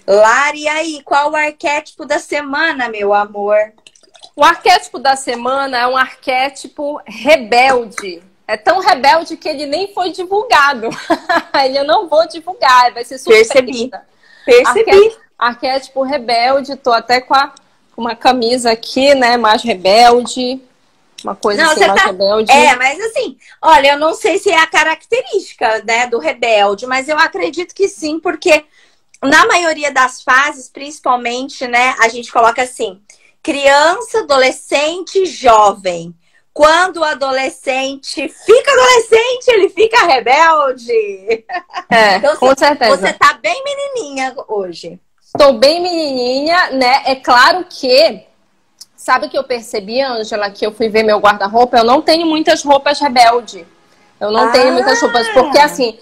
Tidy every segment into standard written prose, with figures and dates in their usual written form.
Lari, e aí, qual o arquétipo da semana, meu amor? O arquétipo da semana é um arquétipo rebelde. É tão rebelde que ele nem foi divulgado. Ele eu não vou divulgar, vai ser surpresa. Percebi. Arquétipo rebelde, tô até com uma camisa aqui, né, mais rebelde. Uma coisa não, assim, mais tá... rebelde. Mas assim, olha, eu não sei se é a característica, né, do rebelde, mas eu acredito que sim, porque na maioria das fases, principalmente, né, a gente coloca assim, criança, adolescente, jovem. Quando o adolescente fica adolescente, ele fica rebelde. Então, com certeza. Você tá bem menininha hoje. Estou bem menininha, né? É claro que... Sabe o que eu percebi, Ângela? Que eu fui ver meu guarda-roupa. Eu não tenho muitas roupas rebelde. Eu não tenho muitas roupas. Porque, assim,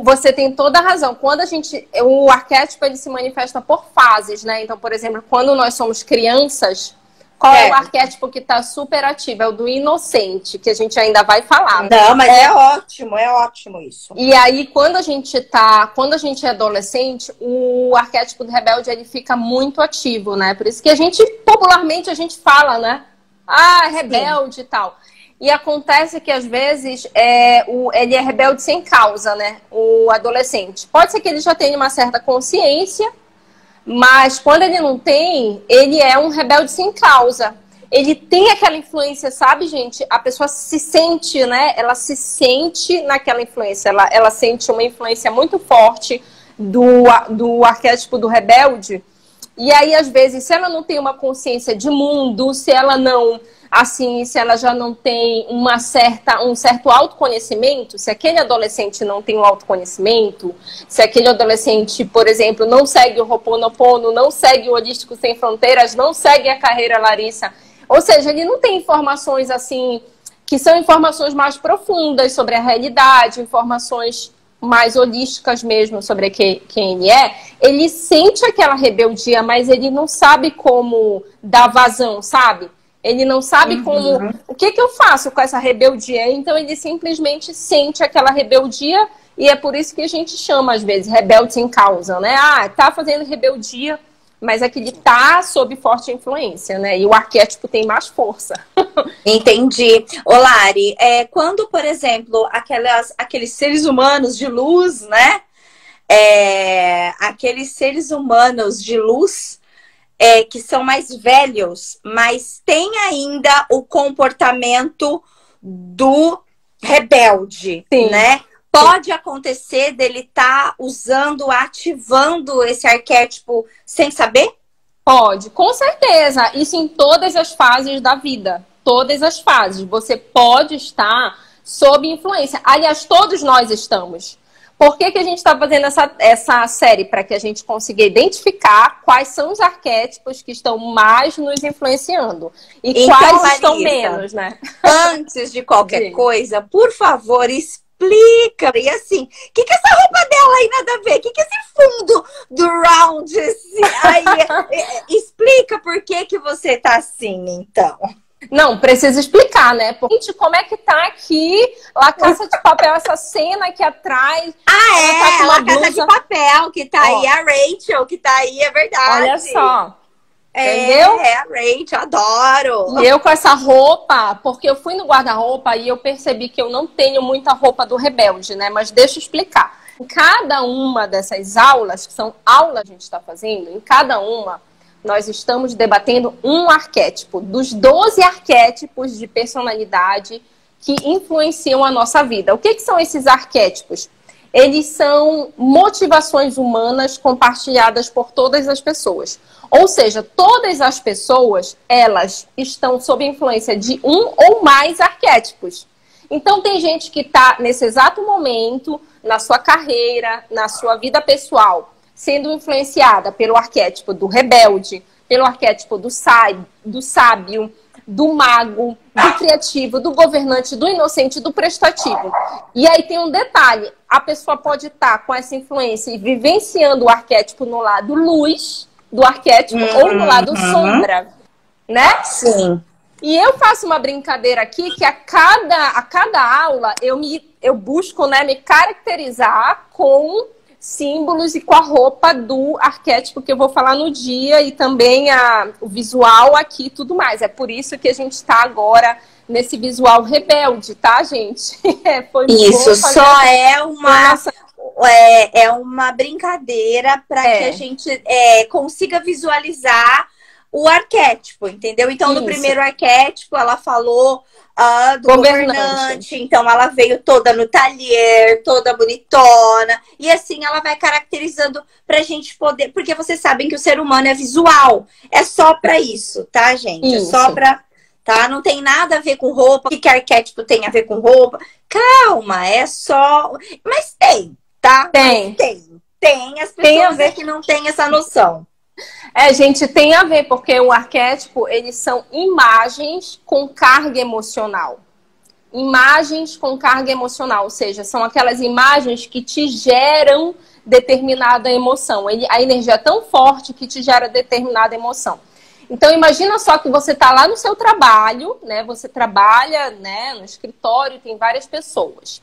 você tem toda a razão. Quando a gente... O arquétipo, ele se manifesta por fases, né? Então, por exemplo, quando nós somos crianças... Qual é o arquétipo que está super ativo? É o do inocente, que a gente ainda vai falar. Não, mas é ótimo isso. E aí, quando a gente é adolescente, o arquétipo do rebelde, ele fica muito ativo, né? Por isso que popularmente, a gente fala, né? Ah, rebelde e tal. E acontece que, às vezes, ele é rebelde sem causa, né? O adolescente. Pode ser que ele já tenha uma certa consciência, mas quando ele não tem, ele é um rebelde sem causa. Ele tem aquela influência, sabe, gente? A pessoa se sente, né? Ela se sente naquela influência. Ela sente uma influência muito forte do arquétipo do rebelde. E aí, às vezes, se ela não tem uma consciência de mundo, se ela não... Assim, se ela já não tem um certo autoconhecimento, se aquele adolescente não tem um autoconhecimento, se aquele adolescente, por exemplo, não segue o Ho'oponopono, não segue o Holístico Sem Fronteiras, não segue a carreira Larissa, ou seja, ele não tem informações assim, que são informações mais profundas sobre a realidade, informações mais holísticas mesmo sobre quem ele é, ele sente aquela rebeldia, mas ele não sabe como dar vazão, sabe? Ele não sabe como... O que eu faço com essa rebeldia? Então, ele simplesmente sente aquela rebeldia e é por isso que a gente chama, às vezes, rebelde sem causa, né? Ah, tá fazendo rebeldia, mas é que ele tá sob forte influência, né? E o arquétipo tem mais força. Entendi. Ô, Lari, quando, por exemplo, aqueles seres humanos de luz, né? Aqueles seres humanos de luz... que são mais velhos, mas tem ainda o comportamento do rebelde, Sim. né? Pode acontecer dele estar ativando esse arquétipo sem saber? Pode, com certeza. Isso em todas as fases da vida. Todas as fases. Você pode estar sob influência. Aliás, todos nós estamos. Por que a gente está fazendo essa série? Para que a gente consiga identificar quais são os arquétipos que estão mais nos influenciando. E então, quais Larissa, estão menos, né? Antes de qualquer coisa, por favor, explica. E assim, o que essa roupa dela aí nada a ver? O que esse fundo do round? Explica por que você tá assim, então. Não, precisa explicar, né? Porque, gente, como é que tá aqui La Casa de Papel, essa cena aqui atrás? Tá La Casa de Papel, que tá aí a Rachel, que tá aí, é verdade. Olha só. Entendeu? É a Rachel, adoro. E eu com essa roupa, porque eu fui no guarda-roupa e eu percebi que eu não tenho muita roupa do rebelde, né? Mas deixa eu explicar. Em cada uma dessas aulas, que são aulas que a gente está fazendo, em cada uma, nós estamos debatendo um arquétipo, dos 12 arquétipos de personalidade que influenciam a nossa vida. O que são esses arquétipos? Eles são motivações humanas compartilhadas por todas as pessoas. Ou seja, todas as pessoas, elas estão sob influência de um ou mais arquétipos. Então, tem gente que está, nesse exato momento, na sua carreira, na sua vida pessoal, sendo influenciada pelo arquétipo do rebelde, pelo arquétipo do sábio, do mago, do criativo, do governante, do inocente, do prestativo. E aí tem um detalhe, a pessoa pode estar com essa influência e vivenciando o arquétipo no lado luz do arquétipo ou no lado sombra, né? Sim. E eu faço uma brincadeira aqui que a cada aula eu busco, né, me caracterizar com símbolos e com a roupa do arquétipo que eu vou falar no dia e também o visual aqui e tudo mais. É por isso que a gente está agora nesse visual rebelde, tá, gente? Foi isso, só é uma brincadeira para que a gente consiga visualizar o arquétipo, entendeu? Então, no primeiro arquétipo, ela falou do governante. Então, ela veio toda no talher, toda bonitona. E assim, ela vai caracterizando pra gente poder... Porque vocês sabem que o ser humano é visual. É só pra isso, tá, gente? Isso. É só pra... Tá? Não tem nada a ver com roupa. O que arquétipo tem a ver com roupa? Calma, é só... Mas tem, tá? Tem. Tem as pessoas que não têm essa noção. Gente, tem a ver, porque o arquétipo, eles são imagens com carga emocional. Imagens com carga emocional, ou seja, são aquelas imagens que te geram determinada emoção. A energia é tão forte que te gera determinada emoção. Então, imagina só que você está lá no seu trabalho, né? Você trabalha, né, no escritório, tem várias pessoas.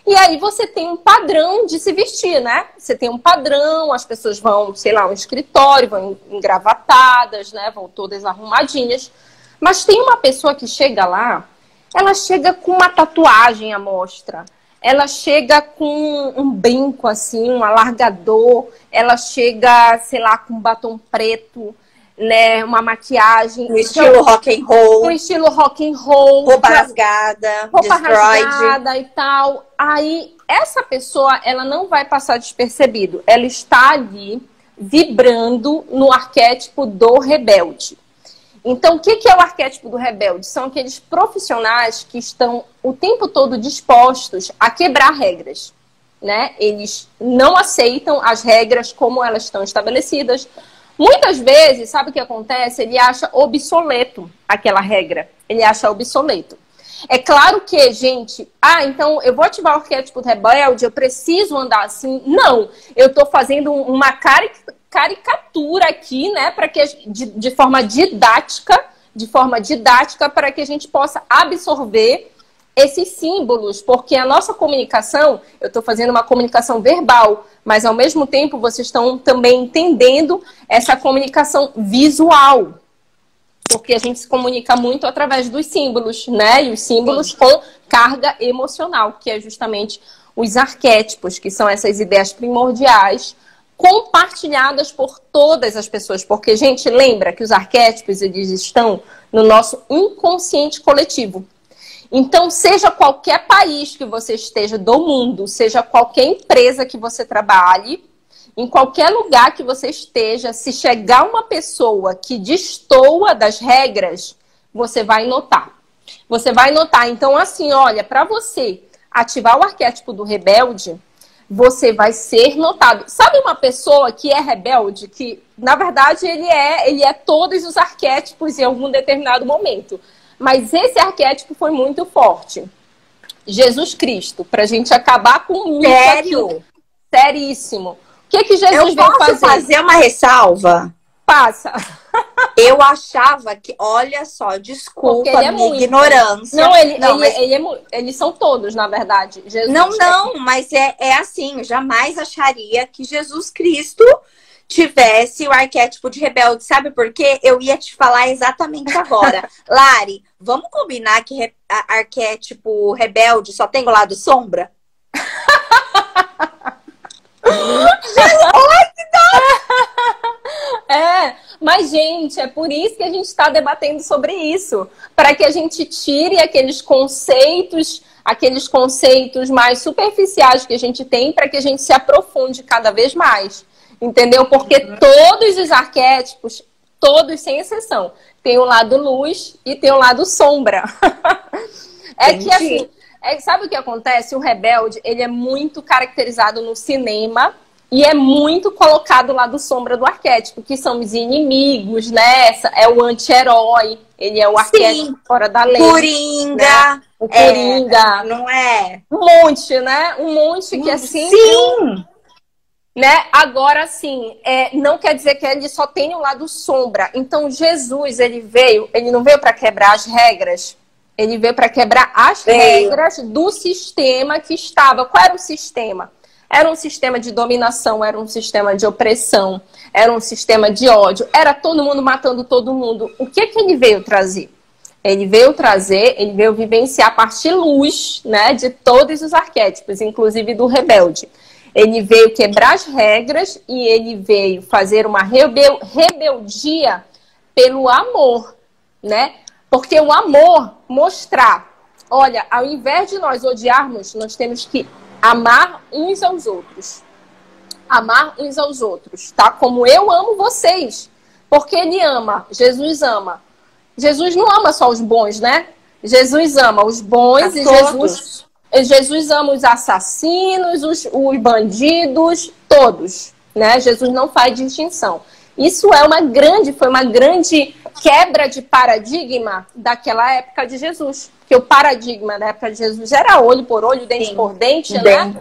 E aí você tem um padrão de se vestir, né? Você tem um padrão, as pessoas vão, sei lá, ao escritório, vão engravatadas, né? Vão todas arrumadinhas. Mas tem uma pessoa que chega lá, ela chega com uma tatuagem à mostra. Ela chega com um brinco, assim, um alargador. Ela chega, sei lá, com um batom preto, né? Uma maquiagem. No estilo rock and roll. No estilo rock and roll. Roupa rasgada. Roupa rasgada e tal. Aí, essa pessoa, ela não vai passar despercebido. Ela está ali vibrando no arquétipo do rebelde. Então, o que é o arquétipo do rebelde? São aqueles profissionais que estão o tempo todo dispostos a quebrar regras, né? Eles não aceitam as regras como elas estão estabelecidas. Muitas vezes, sabe o que acontece? Ele acha obsoleto aquela regra. Ele acha obsoleto. É claro que, gente, então eu vou ativar o arquétipo rebelde, eu preciso andar assim. Não, eu estou fazendo uma caricatura aqui, né, para que de forma didática, para que a gente possa absorver esses símbolos, porque a nossa comunicação, eu estou fazendo uma comunicação verbal, mas ao mesmo tempo vocês estão também entendendo essa comunicação visual. Porque a gente se comunica muito através dos símbolos, né? E os símbolos com carga emocional, que é justamente os arquétipos, que são essas ideias primordiais compartilhadas por todas as pessoas. Porque, gente, lembra que os arquétipos, eles estão no nosso inconsciente coletivo. Então, seja qualquer país que você esteja do mundo, seja qualquer empresa que você trabalhe, em qualquer lugar que você esteja, se chegar uma pessoa que destoa das regras, você vai notar. Você vai notar. Então, assim, olha, para você ativar o arquétipo do rebelde, você vai ser notado. Sabe uma pessoa que é rebelde, que, na verdade, ele é todos os arquétipos em algum determinado momento. Mas esse arquétipo foi muito forte. Jesus Cristo, pra gente acabar com o mito. Sério? Seríssimo. O que Jesus veio fazer? Eu posso fazer uma ressalva? Passa. Eu achava que, olha só, desculpa a minha ignorância. Não, eles são todos, na verdade. Jesus mas é assim, eu jamais acharia que Jesus Cristo tivesse o arquétipo de rebelde. Sabe por quê? Eu ia te falar exatamente agora. Lari, vamos combinar que arquétipo rebelde só tem o lado sombra? Mas, gente, é por isso que a gente está debatendo sobre isso. Para que a gente tire aqueles conceitos mais superficiais que a gente tem, para que a gente se aprofunde cada vez mais. Entendeu? Porque todos os arquétipos, todos sem exceção, tem o lado luz e tem o lado sombra. Que assim, sabe o que acontece? O rebelde, ele é muito caracterizado no cinema e é muito colocado lá do sombra do arquétipo, que são os inimigos, né? É o anti-herói, ele é o arquétipo fora da lei. Coringa. Né? O Coringa. Não é? Um monte, né? Um monte que é assim. Sim! Né? Agora, sim, não quer dizer que ele só tem um lado sombra. Então, Jesus, ele não veio para quebrar as regras. Ele veio para quebrar as regras do sistema que estava. Qual era o sistema? Era um sistema de dominação, era um sistema de opressão, era um sistema de ódio, era todo mundo matando todo mundo. O que que ele veio trazer? Ele veio vivenciar a parte luz, né, de todos os arquétipos, inclusive do rebelde. Ele veio quebrar as regras e ele veio fazer uma rebeldia pelo amor, né? Porque o amor mostrar, olha, ao invés de nós odiarmos, nós temos que amar uns aos outros. Amar uns aos outros, tá? Como eu amo vocês. Porque ele ama, Jesus ama. Jesus não ama só os bons, né? Jesus ama os bons e Jesus ama os assassinos, os bandidos, todos, né? Jesus não faz distinção. Isso foi uma grande quebra de paradigma daquela época de Jesus. Porque o paradigma da época de Jesus era olho por olho, dente por dente, né?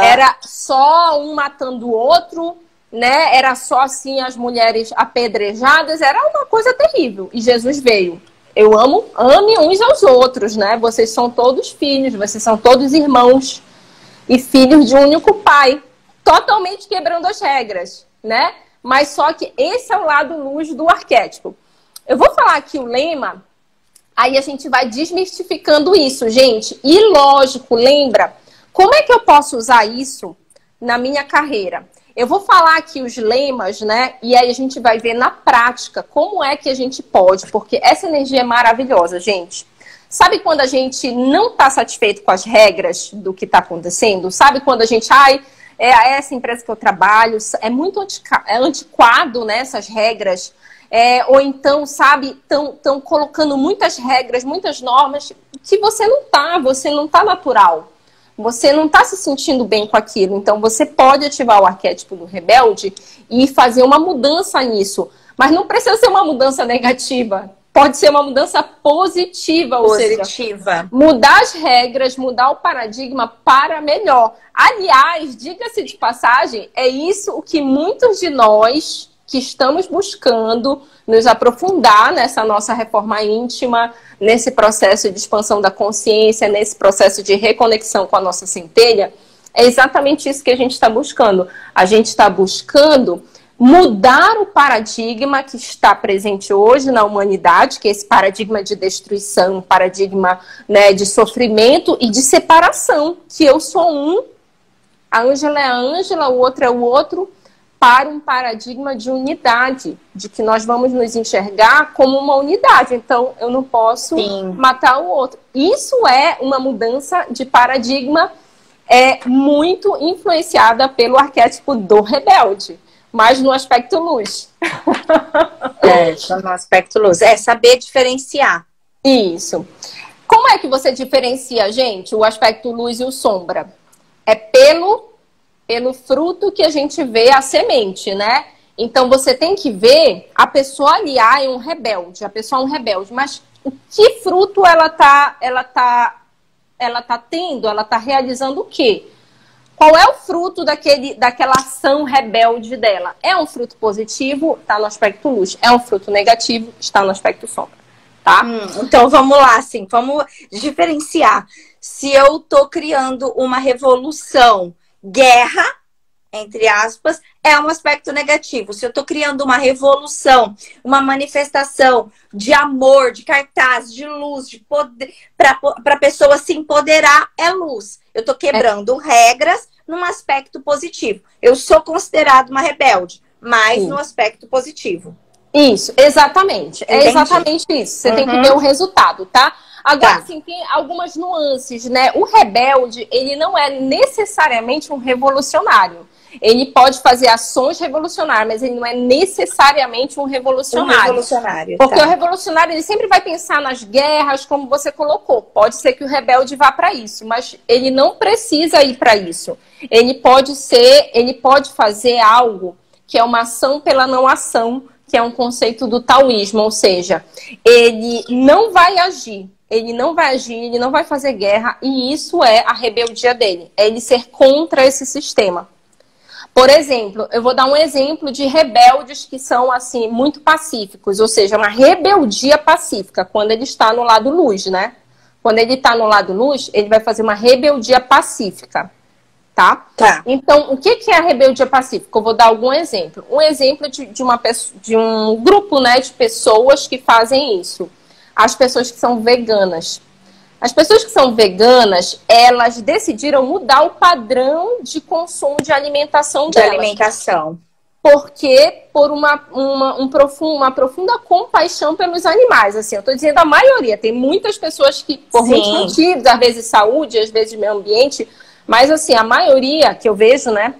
Era só um matando o outro, né? Era só assim as mulheres apedrejadas, era uma coisa terrível. E Jesus veio. Ame uns aos outros, né? Vocês são todos filhos, vocês são todos irmãos e filhos de um único pai, totalmente quebrando as regras, né? Mas só que esse é o lado luz do arquétipo. Eu vou falar aqui o lema, aí a gente vai desmistificando isso, gente. E lógico, lembra, como é que eu posso usar isso na minha carreira? Eu vou falar aqui os lemas, né? E aí a gente vai ver na prática como é que a gente pode, porque essa energia é maravilhosa, gente. Sabe quando a gente não está satisfeito com as regras do que está acontecendo? Sabe quando a gente, essa empresa que eu trabalho é muito antiquado, né? Essas regras. Ou então, sabe, estão colocando muitas regras, muitas normas que você não tá natural. Você não está se sentindo bem com aquilo. Então, você pode ativar o arquétipo do rebelde e fazer uma mudança nisso. Mas não precisa ser uma mudança negativa. Pode ser uma mudança positiva. Ou seja, mudar as regras, mudar o paradigma para melhor. Aliás, diga-se de passagem, é isso o que muitos de nós que estamos buscando nos aprofundar nessa nossa reforma íntima, nesse processo de expansão da consciência, nesse processo de reconexão com a nossa centelha, é exatamente isso que a gente está buscando. A gente está buscando mudar o paradigma que está presente hoje na humanidade, que é esse paradigma de destruição, paradigma, né, de sofrimento e de separação, que eu sou um, a Ângela é a Ângela, o outro é o outro, para um paradigma de unidade, de que nós vamos nos enxergar como uma unidade. Então, eu não posso matar o outro. Isso é uma mudança de paradigma muito influenciada pelo arquétipo do rebelde, mas no aspecto luz. No aspecto luz. É saber diferenciar. Isso. Como é que você diferencia, gente, o aspecto luz e o sombra? É pelo fruto que a gente vê a semente, né? Então, você tem que ver a pessoa ali, é um rebelde, a pessoa é um rebelde, mas que fruto ela tá tendo, ela tá realizando o quê? Qual é o fruto daquela ação rebelde dela? É um fruto positivo, está no aspecto luz. É um fruto negativo, está no aspecto sombra, tá? Então, vamos lá, assim, vamos diferenciar. Se eu tô criando uma revolução, guerra, entre aspas, é um aspecto negativo. Se eu tô criando uma revolução, uma manifestação de amor, de cartaz, de luz, de poder, para a pessoa se empoderar, é luz. Eu tô quebrando regras num aspecto positivo. Eu sou considerada uma rebelde, mas no aspecto positivo. Isso, exatamente. Entendi. É exatamente isso. Você tem que ver o resultado, tá? Agora, assim, tem algumas nuances, né? O rebelde, ele não é necessariamente um revolucionário. Ele pode fazer ações revolucionárias, mas ele não é necessariamente um revolucionário. Porque o revolucionário, ele sempre vai pensar nas guerras, como você colocou. Pode ser que o rebelde vá para isso, mas ele não precisa ir para isso. Ele pode fazer algo que é uma ação pela não ação, que é um conceito do taoísmo, ou seja, ele não vai agir. Ele não vai fazer guerra, e isso é a rebeldia dele. É ele ser contra esse sistema. Por exemplo, eu vou dar um exemplo de rebeldes que são, assim, muito pacíficos. Ou seja, uma rebeldia pacífica, quando ele está no lado luz, né? Quando ele está no lado luz, ele vai fazer uma rebeldia pacífica. tá? Então, o que é a rebeldia pacífica? Eu vou dar algum exemplo. Um exemplo de um grupo, né, de pessoas que fazem isso. As pessoas que são veganas. As pessoas que são veganas, elas decidiram mudar o padrão de consumo de alimentação delas. Porque por uma profunda compaixão pelos animais. Assim, eu estou dizendo a maioria. Tem muitas pessoas que, por muitos motivos, às vezes saúde, às vezes meio ambiente, mas assim, a maioria que eu vejo, né,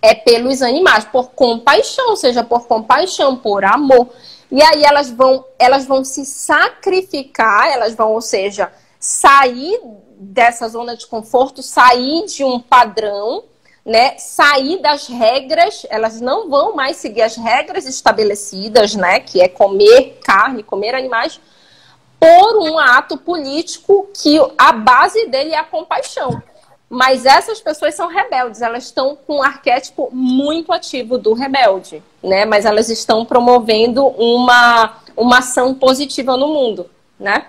é pelos animais, por compaixão, seja por compaixão, por amor. E aí elas vão se sacrificar, elas vão, ou seja, sair dessa zona de conforto, sair de um padrão, né? Sair das regras, elas não vão mais seguir as regras estabelecidas, né? Que é comer carne, comer animais, por um ato político que a base dele é a compaixão. Mas essas pessoas são rebeldes, elas estão com um arquétipo muito ativo do rebelde, né? Mas elas estão promovendo uma ação positiva no mundo, né?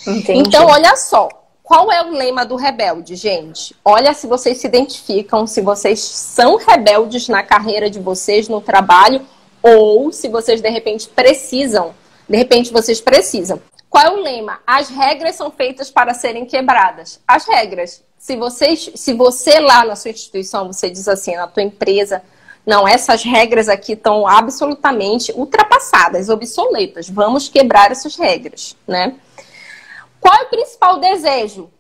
Entendi. Então, olha só, qual é o lema do rebelde, gente? Olha se vocês se identificam, se vocês são rebeldes na carreira de vocês, no trabalho, ou se vocês, de repente, precisam. De repente, vocês precisam. Qual é o lema? As regras são feitas para serem quebradas. As regras. Se você lá na sua instituição, você diz assim, na tua empresa, não, essas regras aqui estão absolutamente ultrapassadas, obsoletas. Vamos quebrar essas regras, né? Qual é o principal desejo?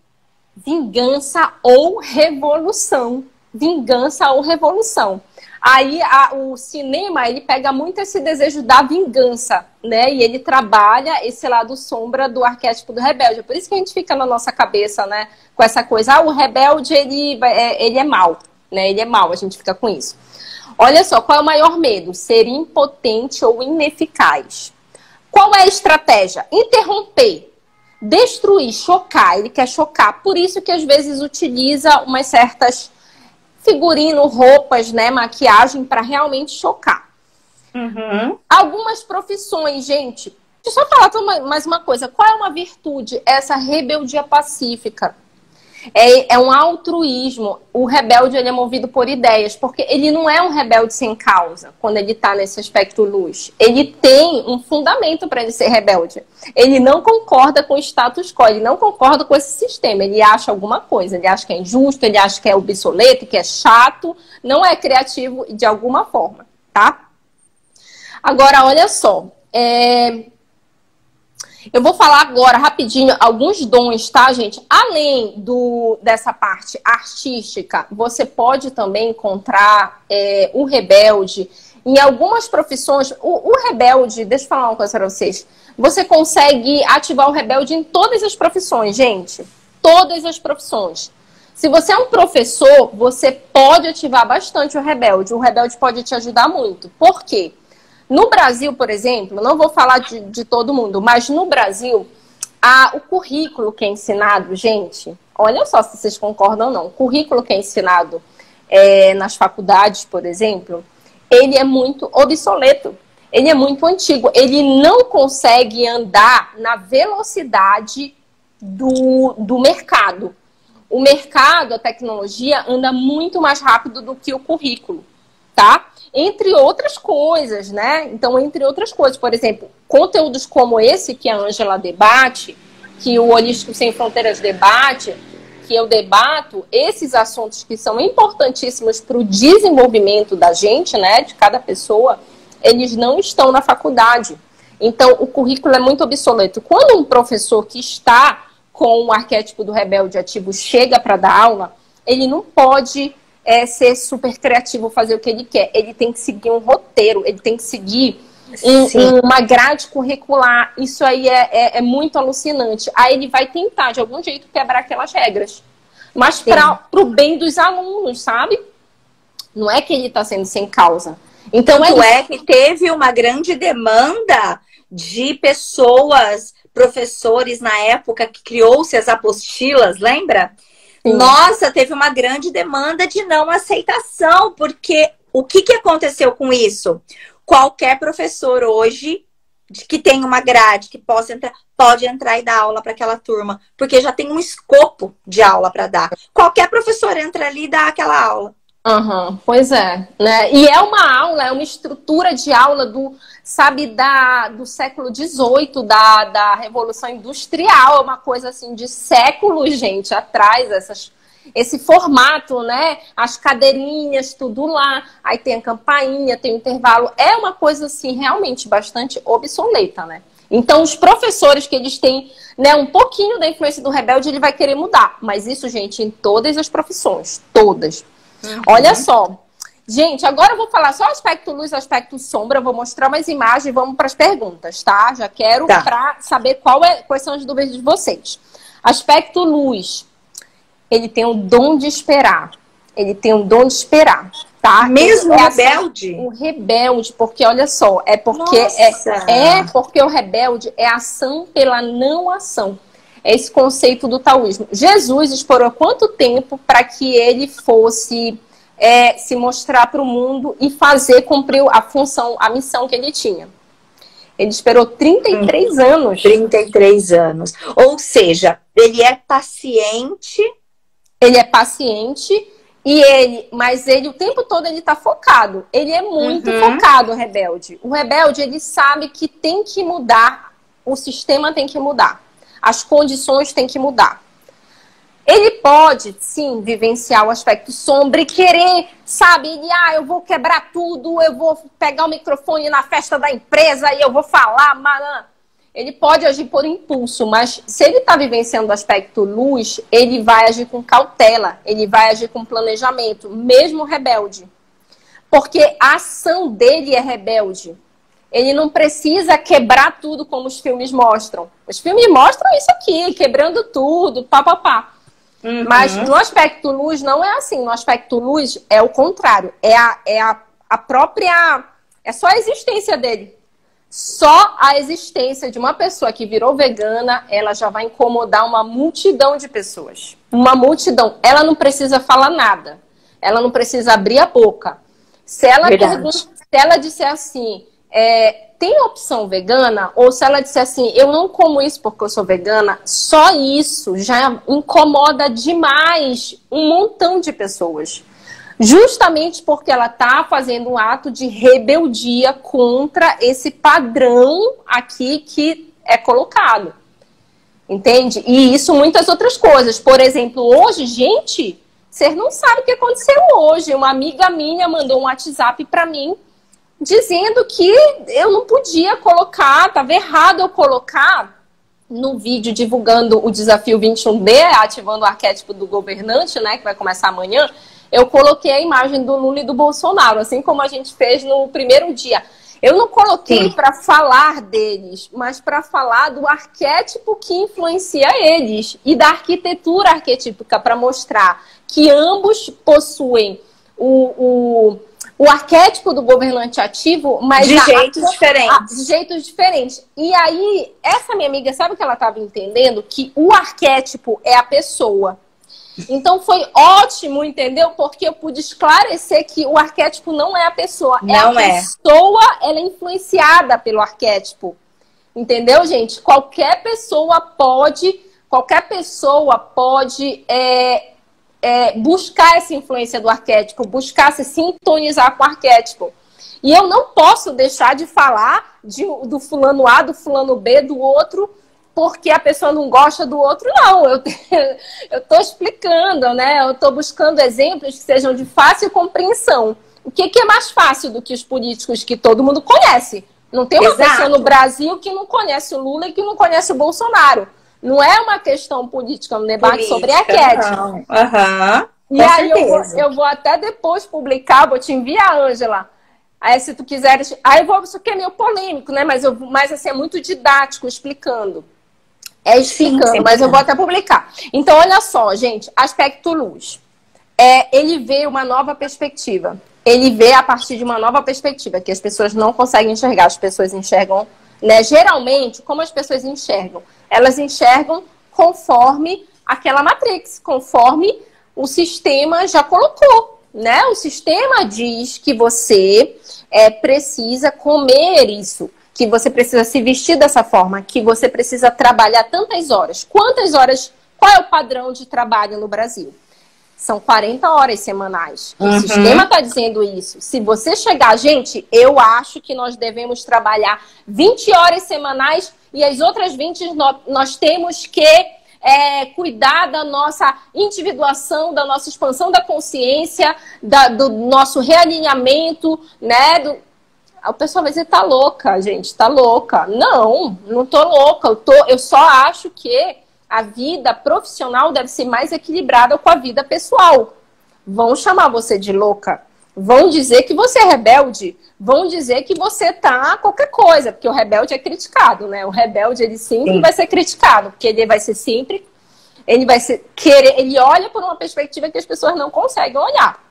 Vingança ou revolução. Vingança ou revolução. Aí o cinema, ele pega muito esse desejo da vingança, né? E ele trabalha esse lado sombra do arquétipo do rebelde. É por isso que a gente fica na nossa cabeça, né? Com essa coisa, o rebelde, ele é mau, né? Ele é mau, a gente fica com isso. Olha só, qual é o maior medo? Ser impotente ou ineficaz. Qual é a estratégia? Interromper. Destruir, chocar, ele quer chocar. Por isso que às vezes utiliza umas certas figurino, roupas, né, maquiagem para realmente chocar. Algumas profissões, gente. Deixa eu só falar mais uma coisa. Qual é uma virtude? Essa rebeldia pacífica. É um altruísmo. O rebelde, ele é movido por ideias, porque ele não é um rebelde sem causa, quando ele está nesse aspecto luz. Ele tem um fundamento para ele ser rebelde. Ele não concorda com o status quo, ele não concorda com esse sistema. Ele acha alguma coisa, ele acha que é injusto, ele acha que é obsoleto, que é chato, não é criativo de alguma forma, tá? Agora, olha só. Eu vou falar agora, rapidinho, alguns dons, tá, gente? Além dessa parte artística, você pode também encontrar o rebelde em algumas profissões. O rebelde, deixa eu falar uma coisa para vocês. Você consegue ativar o rebelde em todas as profissões, gente. Todas as profissões. Se você é um professor, você pode ativar bastante o rebelde. O rebelde pode te ajudar muito. Por quê? No Brasil, por exemplo, não vou falar de todo mundo, mas no Brasil, o currículo que é ensinado, gente, olha só se vocês concordam ou não, o currículo que é ensinado nas faculdades, por exemplo, ele é muito obsoleto, ele é muito antigo, ele não consegue andar na velocidade do mercado. O mercado, a tecnologia, anda muito mais rápido do que o currículo, tá? Entre outras coisas, né? Então, entre outras coisas, por exemplo, conteúdos como esse que a Ângela debate, que o Holístico Sem Fronteiras debate, que eu debato, esses assuntos que são importantíssimos para o desenvolvimento da gente, né? De cada pessoa, eles não estão na faculdade. Então, o currículo é muito obsoleto. Quando um professor que está com o arquétipo do rebelde ativo chega para dar aula, ele não pode ser super criativo, fazer o que ele quer. Ele tem que seguir um roteiro, ele tem que seguir uma grade curricular. Isso aí é muito alucinante. Aí ele vai tentar, de algum jeito, quebrar aquelas regras. Mas para o bem dos alunos, sabe? Não é que ele está sendo sem causa. Então, é que teve uma grande demanda de pessoas, professores na época que criou-se as apostilas, lembra? Sim. Nossa, teve uma grande demanda de não aceitação, porque o que aconteceu com isso? Qualquer professor hoje de que tem uma grade, que possa entrar, pode entrar e dar aula para aquela turma, porque já tem um escopo de aula para dar. Qualquer professor entra ali e dá aquela aula. Uhum, pois é, né? E é uma aula, é uma estrutura de aula do, sabe, do século XVIII, da Revolução Industrial, é uma coisa assim de séculos, gente, atrás, esse formato, né? As cadeirinhas, tudo lá, aí tem a campainha, tem o intervalo, é uma coisa assim realmente bastante obsoleta, né? Então os professores que eles têm, né, um pouquinho da influência do Rebelde, ele vai querer mudar, mas isso, gente, em todas as profissões, todas. Uhum. Olha só. Gente, agora eu vou falar só aspecto luz, aspecto sombra. Eu vou mostrar umas imagens e vamos para as perguntas, tá? Já quero para saber quais são as dúvidas de vocês. Aspecto luz. Ele tem o dom de esperar. Ele tem o dom de esperar, tá? Mesmo rebelde? O rebelde, porque olha só, porque o rebelde é ação pela não ação. É esse conceito do taoísmo. Jesus esperou quanto tempo para que ele fosse se mostrar para o mundo e cumprir a função, a missão que ele tinha? Ele esperou 33 anos. 33 anos. Ou seja, ele é paciente. Ele é paciente, mas ele o tempo todo ele está focado. Ele é muito focado, o rebelde. O rebelde, ele sabe que tem que mudar, o sistema tem que mudar. As condições têm que mudar. Ele pode, sim, vivenciar o aspecto sombra e querer, sabe? Eu vou quebrar tudo, eu vou pegar o microfone na festa da empresa e eu vou falar, ele pode agir por impulso, mas se ele está vivenciando o aspecto luz, ele vai agir com cautela, ele vai agir com planejamento, mesmo rebelde. Porque a ação dele é rebelde. Ele não precisa quebrar tudo como os filmes mostram. Os filmes mostram isso aqui, quebrando tudo, papapá. Mas no aspecto luz não é assim. No aspecto luz é o contrário. É a própria... É só a existência dele. Só a existência de uma pessoa que virou vegana, ela já vai incomodar uma multidão de pessoas. Uma multidão. Ela não precisa falar nada. Ela não precisa abrir a boca. Se ela disser assim... tem opção vegana, ou se ela disser assim, eu não como isso porque eu sou vegana, só isso já incomoda demais um montão de pessoas. Justamente porque ela está fazendo um ato de rebeldia contra esse padrão aqui que é colocado. Entende? E isso muitas outras coisas. Por exemplo, hoje, gente, vocês não sabem o que aconteceu hoje. Uma amiga minha mandou um WhatsApp para mim dizendo que eu não podia colocar, estava errado eu colocar no vídeo divulgando o desafio 21D, ativando o arquétipo do governante, né, que vai começar amanhã. Eu coloquei a imagem do Lula e do Bolsonaro, assim como a gente fez no primeiro dia. Eu não coloquei para falar deles, mas para falar do arquétipo que influencia eles e da arquitetura arquetípica, para mostrar que ambos possuem o arquétipo do governante ativo, mas de jeitos diferentes. E aí, essa minha amiga, sabe o que ela estava entendendo? Que o arquétipo é a pessoa. Então foi ótimo, entendeu? Porque eu pude esclarecer que o arquétipo não é a pessoa. Pessoa, ela é influenciada pelo arquétipo. Entendeu, gente? Qualquer pessoa pode buscar essa influência do arquétipo, buscar se sintonizar com o arquétipo. E eu não posso deixar de falar do fulano A, do fulano B, do outro, porque a pessoa não gosta do outro, não. Eu estou explicando, né? Eu estou buscando exemplos que sejam de fácil compreensão. O que é mais fácil do que os políticos que todo mundo conhece? Não tem uma pessoa no Brasil que não conhece o Lula e que não conhece o Bolsonaro. Não é uma questão política, um debate sobre arquétipo. E aí eu vou até depois publicar, vou te enviar, Ângela. Aí se tu quiseres... Isso aqui é meio polêmico, né? Mas assim, é muito didático, explicando. Explicando, mas eu vou até publicar. Então, olha só, gente, aspecto luz. Ele vê uma nova perspectiva. Ele vê a partir de uma nova perspectiva, que as pessoas não conseguem enxergar. As pessoas enxergam, né? Geralmente, como as pessoas enxergam? Elas enxergam conforme aquela matrix, conforme o sistema já colocou, né? O sistema diz que você precisa comer isso, que você precisa se vestir dessa forma, que você precisa trabalhar tantas horas. Quantas horas? Qual é o padrão de trabalho no Brasil? São 40 horas semanais. O sistema está dizendo isso. Se você chegar, gente, eu acho que nós devemos trabalhar 20 horas semanais e as outras 20 nós temos que cuidar da nossa individuação, da nossa expansão da consciência, do nosso realinhamento, né? O pessoal vai dizer, tá louca, gente, tá louca. Não, não tô louca. Eu só acho que a vida profissional deve ser mais equilibrada com a vida pessoal. Vão chamar você de louca. Vão dizer que você é rebelde. Vão dizer que você tá qualquer coisa. Porque o rebelde é criticado, né? O rebelde, ele sempre vai ser criticado. Porque ele vai ser sempre... Ele vai querer... Ele olha por uma perspectiva que as pessoas não conseguem olhar.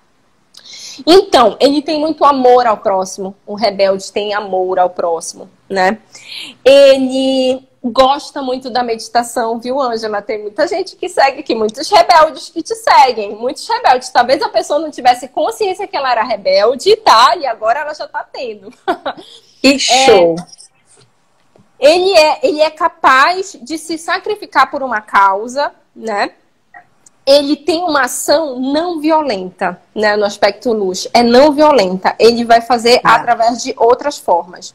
Então, ele tem muito amor ao próximo. O rebelde tem amor ao próximo, né? Ele gosta muito da meditação, viu, Ângela? Tem muita gente que segue aqui, muitos rebeldes que te seguem, muitos rebeldes. Talvez a pessoa não tivesse consciência que ela era rebelde, tá? E agora ela já tá tendo. Que show! Ele é capaz de se sacrificar por uma causa, né? Ele tem uma ação não violenta, né? No aspecto luz. É não violenta. Ele vai fazer através de outras formas.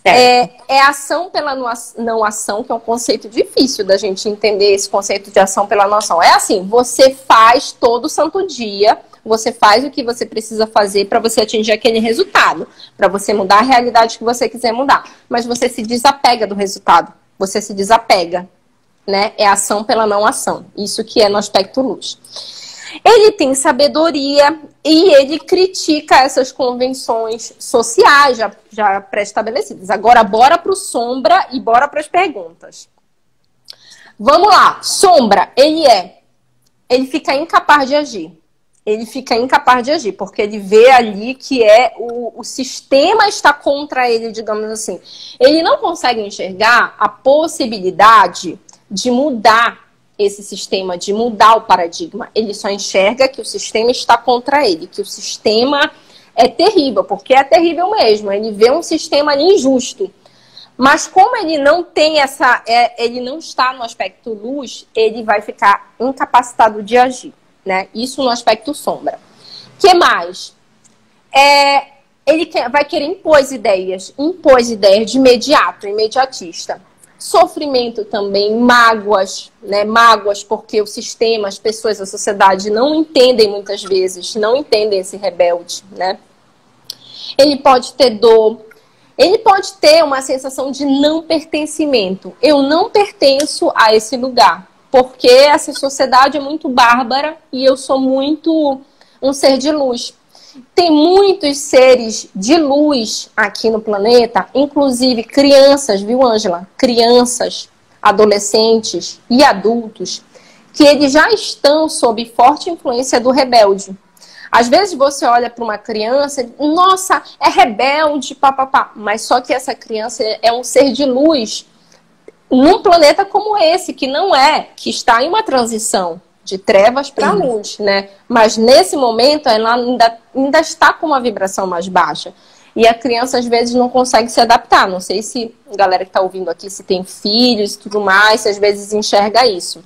É ação pela não ação, que é um conceito difícil da gente entender, esse conceito de ação pela não ação. É assim, você faz todo santo dia, você faz o que você precisa fazer para você atingir aquele resultado, para você mudar a realidade que você quiser mudar. Mas você se desapega do resultado, você se desapega, né? É ação pela não ação, isso que é no aspecto luz. Ele tem sabedoria e ele critica essas convenções sociais já pré-estabelecidas. Agora, bora para o sombra e bora para as perguntas. Vamos lá. Sombra, ele fica incapaz de agir. Ele fica incapaz de agir, porque ele vê ali que o sistema está contra ele, digamos assim. Ele não consegue enxergar a possibilidade de mudar esse sistema, de mudar o paradigma. Ele só enxerga que o sistema está contra ele, que o sistema é terrível, porque é terrível mesmo. Ele vê um sistema ali injusto. Mas como ele não tem ele não está no aspecto luz, ele vai ficar incapacitado de agir, né? Isso no aspecto sombra. O que mais? Ele vai querer impor ideias de imediato, imediatista. Sofrimento também, mágoas, né? Mágoas porque o sistema, as pessoas, a sociedade não entendem muitas vezes, não entendem esse rebelde, né? Ele pode ter dor, ele pode ter uma sensação de não pertencimento. Eu não pertenço a esse lugar, porque essa sociedade é muito bárbara e eu sou muito um ser de luz. Tem muitos seres de luz aqui no planeta, inclusive crianças, viu, Ângela? Crianças, adolescentes e adultos, que eles já estão sob forte influência do rebelde. Às vezes você olha para uma criança e, nossa, é rebelde, papapá. Mas só que essa criança é um ser de luz num planeta como esse, que não que está em uma transição de trevas para luz, né? Mas nesse momento ela ainda está com uma vibração mais baixa. E a criança às vezes não consegue se adaptar. Não sei se a galera que está ouvindo aqui, se tem filhos e tudo mais, se às vezes enxerga isso.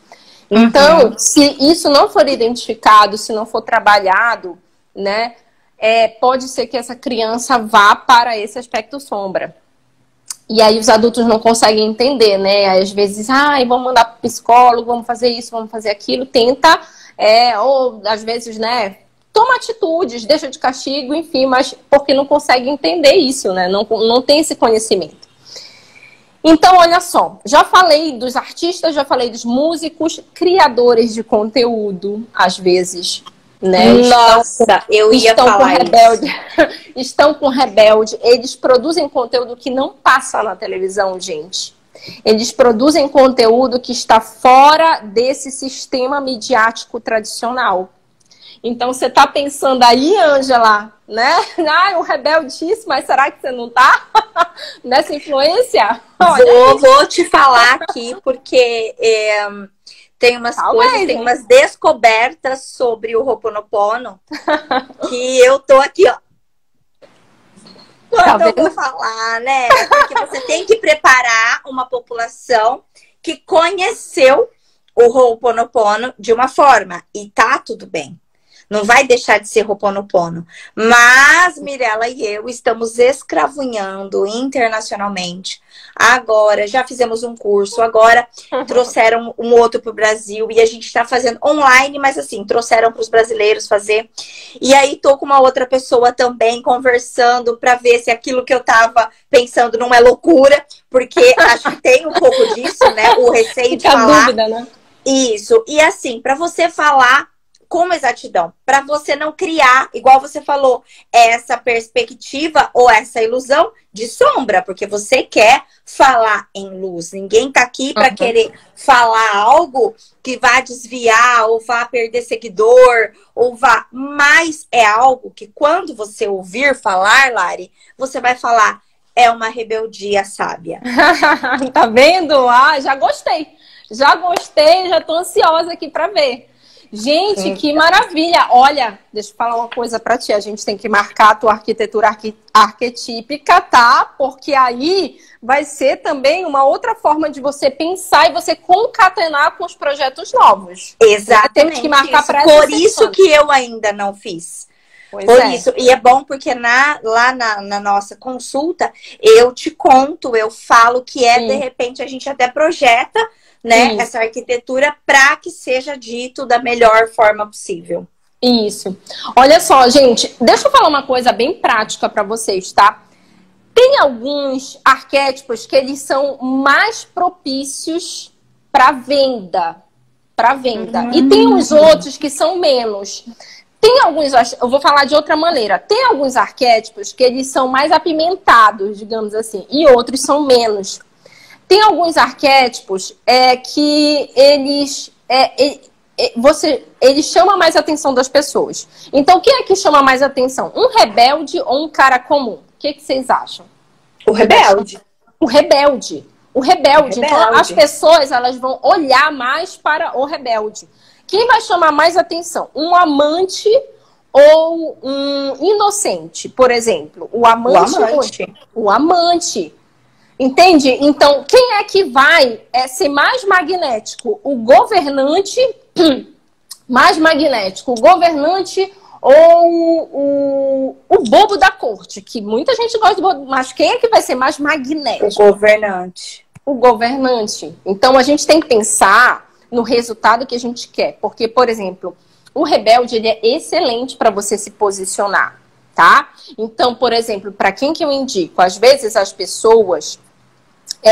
Então, se isso não for identificado, se não for trabalhado, né? Pode ser que essa criança vá para esse aspecto sombra. E aí os adultos não conseguem entender, né? Aí, às vezes, vamos mandar para o psicólogo, vamos fazer isso, vamos fazer aquilo. Tenta, ou às vezes, né? Toma atitudes, deixa de castigo, enfim, mas porque não consegue entender isso, né? Não tem esse conhecimento. Então, olha só, já falei dos artistas, já falei dos músicos, criadores de conteúdo, às vezes, né? Nossa, eu ia falar isso. Estão com rebelde. Eles produzem conteúdo que não passa na televisão, gente. Eles produzem conteúdo que está fora desse sistema midiático tradicional. Então, você está pensando aí, Ângela, né? O rebeldice, mas será que você não está nessa influência? Vou te falar aqui, porque tem umas coisas, tem umas descobertas sobre o Ho'oponopono que eu tô aqui, ó. quanto eu vou falar, né? Porque você tem que preparar uma população que conheceu o Ho'oponopono de uma forma. E tá tudo bem. Não vai deixar de ser Ho'oponopono. Mas Mirella e eu estamos escravunhando internacionalmente. Agora, já fizemos um curso, agora trouxeram um outro para o Brasil e a gente está fazendo online, mas assim, trouxeram para os brasileiros fazer. E aí tô com uma outra pessoa também conversando para ver se aquilo que eu tava pensando não é loucura, porque acho que tem um pouco disso, né? O receio de falar. Dúvida, né? Isso. E assim, para você falar com exatidão, para você não criar, igual você falou, essa perspectiva ou essa ilusão de sombra, porque você quer falar em luz. Ninguém tá aqui para querer falar algo que vá desviar ou vá perder seguidor ou vá, mas é algo que quando você ouvir falar, Lari, você vai falar, é uma rebeldia sábia. Tá vendo? Ah, já gostei. Já gostei, já tô ansiosa aqui para ver. Gente, que maravilha! Olha, deixa eu falar uma coisa para ti. A gente tem que marcar a tua arquitetura arquetípica, tá? Porque aí vai ser também uma outra forma de você pensar e você concatenar com os projetos novos. Exatamente. Temos que marcar para Por isso que eu ainda não fiz. Por isso. E é bom porque lá na nossa consulta, eu te conto, eu falo que de repente, a gente até projeta, né, essa arquitetura para que seja dito da melhor forma possível. Isso. Olha só, gente, deixa eu falar uma coisa bem prática para vocês, tá? Tem alguns arquétipos que eles são mais propícios para venda. E tem os outros que são menos. Tem alguns, eu vou falar de outra maneira. Tem alguns arquétipos que eles são mais apimentados, digamos assim, e outros são menos. Tem alguns arquétipos que eles chamam mais a atenção das pessoas. Então, quem é que chama mais atenção? Um rebelde ou um cara comum? O que vocês acham? O rebelde. O rebelde. Então, as pessoas elas vão olhar mais para o rebelde. Quem vai chamar mais atenção? Um amante ou um inocente, por exemplo? O amante. Entende? Então, quem é que vai ser mais magnético? O governante mais magnético? O governante ou o bobo da corte? Que muita gente gosta do bobo, mas quem é que vai ser mais magnético? O governante. O governante. Então, a gente tem que pensar no resultado que a gente quer. Porque, por exemplo, o rebelde ele é excelente para você se posicionar, tá? Então, por exemplo, para quem que eu indico? Às vezes as pessoas...